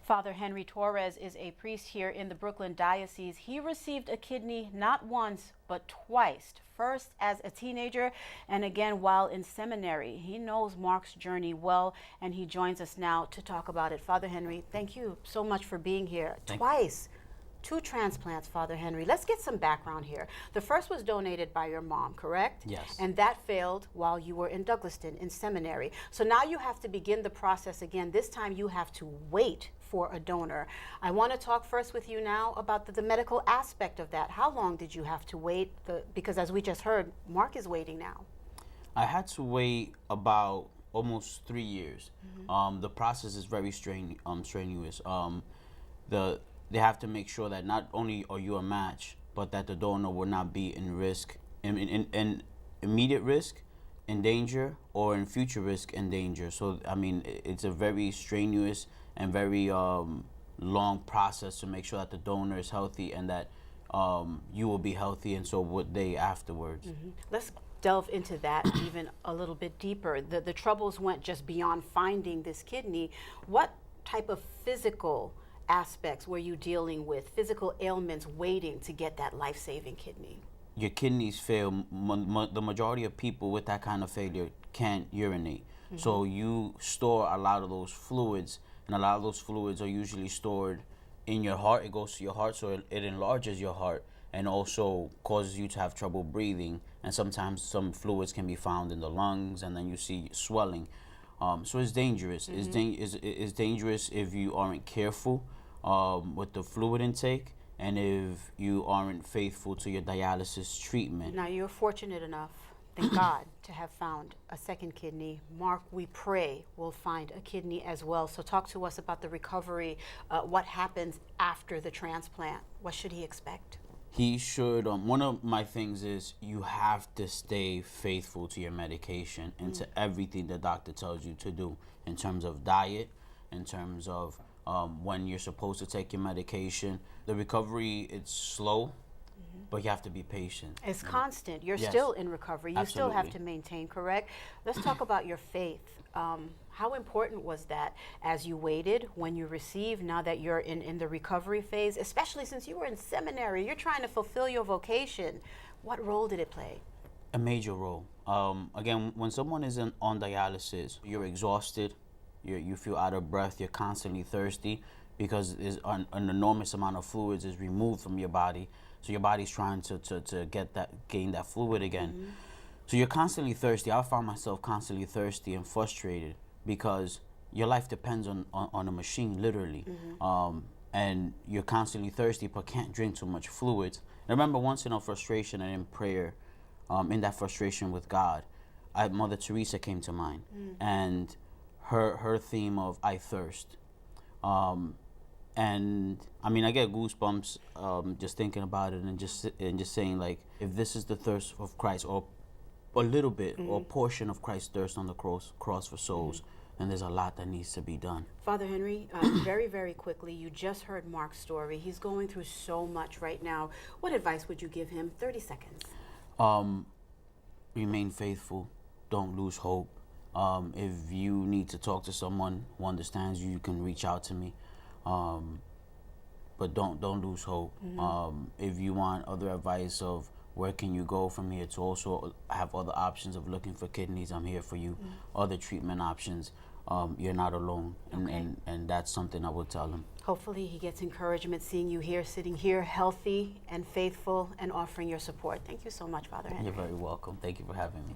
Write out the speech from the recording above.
Father Henry Torres is a priest here in the Brooklyn Diocese. He received a kidney not once, but twice. First as a teenager and again while in seminary. He knows Mark's journey well, and he joins us now to talk about it. Father Henry, thank you so much for being here. Twice. 2 transplants, Father Henry. Let's get some background here. The first was donated by your mom, correct? Yes. And that failed while you were in Douglaston in seminary. So now you have to begin the process again. This time you have to wait for a donor. I want to talk first with you now about the medical aspect of that. How long did you have to wait? Because as we just heard, Mark is waiting now. I had to wait about almost 3 years. The process is very strenuous. They have to make sure that not only are you a match, but that the donor will not be in risk, in immediate risk, in danger, or in future risk and danger. So, I mean, it's a very strenuous and very long process to make sure that the donor is healthy and that you will be healthy, and so would they afterwards. Let's delve into that even a little bit deeper. The troubles went just beyond finding this kidney. What type of physical aspects were you dealing with, physical ailments waiting to get that life-saving kidney? Your kidneys fail. The majority of people with that kind of failure can't urinate. So you store a lot of those fluids, and a lot of those fluids are usually stored in your heart. It goes to your heart, so it enlarges your heart and also causes you to have trouble breathing. And sometimes some fluids can be found in the lungs, and then you see swelling. So it's dangerous. It's dangerous if you aren't careful with the fluid intake, and if you aren't faithful to your dialysis treatment. Now, you're fortunate enough, thank God, to have found a second kidney. Mark, we pray, will find a kidney as well. So talk to us about the recovery. What happens after the transplant? What should he expect? He should, one of my things is you have to stay faithful to your medication and to everything the doctor tells you to do in terms of diet, in terms of when you're supposed to take your medication. The recovery, it's slow, but you have to be patient. It's constant. You're Yes. still in recovery. You still have Absolutely. to maintain, correct? Let's talk about your faith. How important was that as you waited, when you received, now that you're in the recovery phase, especially since you were in seminary, you're trying to fulfill your vocation. What role did it play? A major role. Again, when someone is on dialysis, you're exhausted, you feel out of breath, you're constantly thirsty because an enormous amount of fluids is removed from your body. So your body's trying to gain that fluid again. So you're constantly thirsty. I found myself constantly thirsty and frustrated because your life depends on a machine, literally. And you're constantly thirsty but can't drink too much fluids. I remember once in a frustration and in prayer, in that frustration with God, Mother Teresa came to mind, and her theme of I thirst. And I mean, I get goosebumps just thinking about it, and just saying, like, if this is the thirst of Christ, or a little bit or a portion of Christ's thirst on the cross for souls, and there's a lot that needs to be done. Father Henry, very, very quickly, you just heard Mark's story. He's going through so much right now. What advice would you give him? 30 seconds. Remain faithful. Don't lose hope. If you need to talk to someone who understands you, you can reach out to me. But don't lose hope. If you want other advice of where can you go from here to also have other options of looking for kidneys, I'm here for you. Other treatment options. You're not alone, and that's something I would tell him. Hopefully he gets encouragement seeing you here, sitting here, healthy and faithful, and offering your support. Thank you so much, Father Henry. You're very welcome. Thank you for having me.